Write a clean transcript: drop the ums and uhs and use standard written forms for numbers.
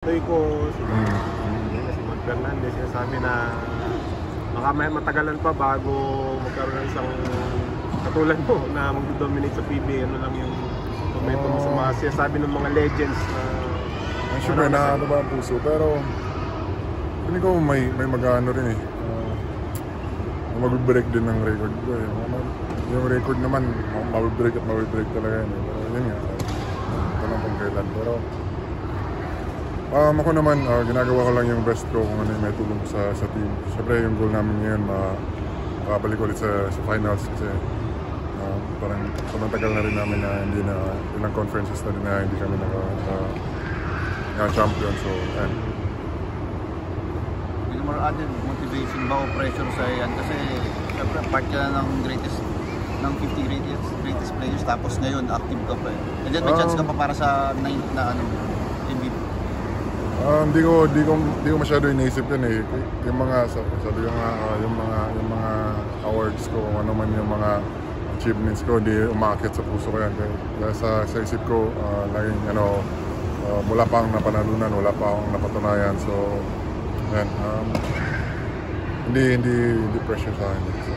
Tuloy ko si Mark Fernandez, sinasabi na baka may matagalan pa bago magkaroon ng isang katulad mo na mag-dominate sa PBA. Ano lang yung momentum mo sa mga sinasabi ng mga legends na siyempre na ano ba ang puso, pero hindi ko may mag-ano rin eh. Mag-break din ng record ko eh. Yung record naman, mag-break at mag-break talaga yun eh. Pero yun nga, ito lang kung kailan. Pero ako naman, ginagawa ko lang yung best ko kung ano yung may tulong sa team. Siyempre yung goal namin ngayon, makabalik ulit sa finals kasi parang tagal na rin namin na hindi na ilang conferences na rin na hindi kami naka-champion. So, yan. Will more added motivation ba o pressure sa yan? Kasi siyempre part ka na ng ng 50 greatest players tapos ngayon active ka pa eh. And then may chance ka pa para sa 9th na MVP. Hindi ko masyado iniisip yun eh. Yung mga sabi ko nga yung mga awards ko, kung ano man yung mga achievements ko, hindi umaakit sa puso ko yan. Kaya sa isip ko, laging wala pa akong napanalunan, wala pa akong napatunayan. So, yan. Hindi pressure sa akin.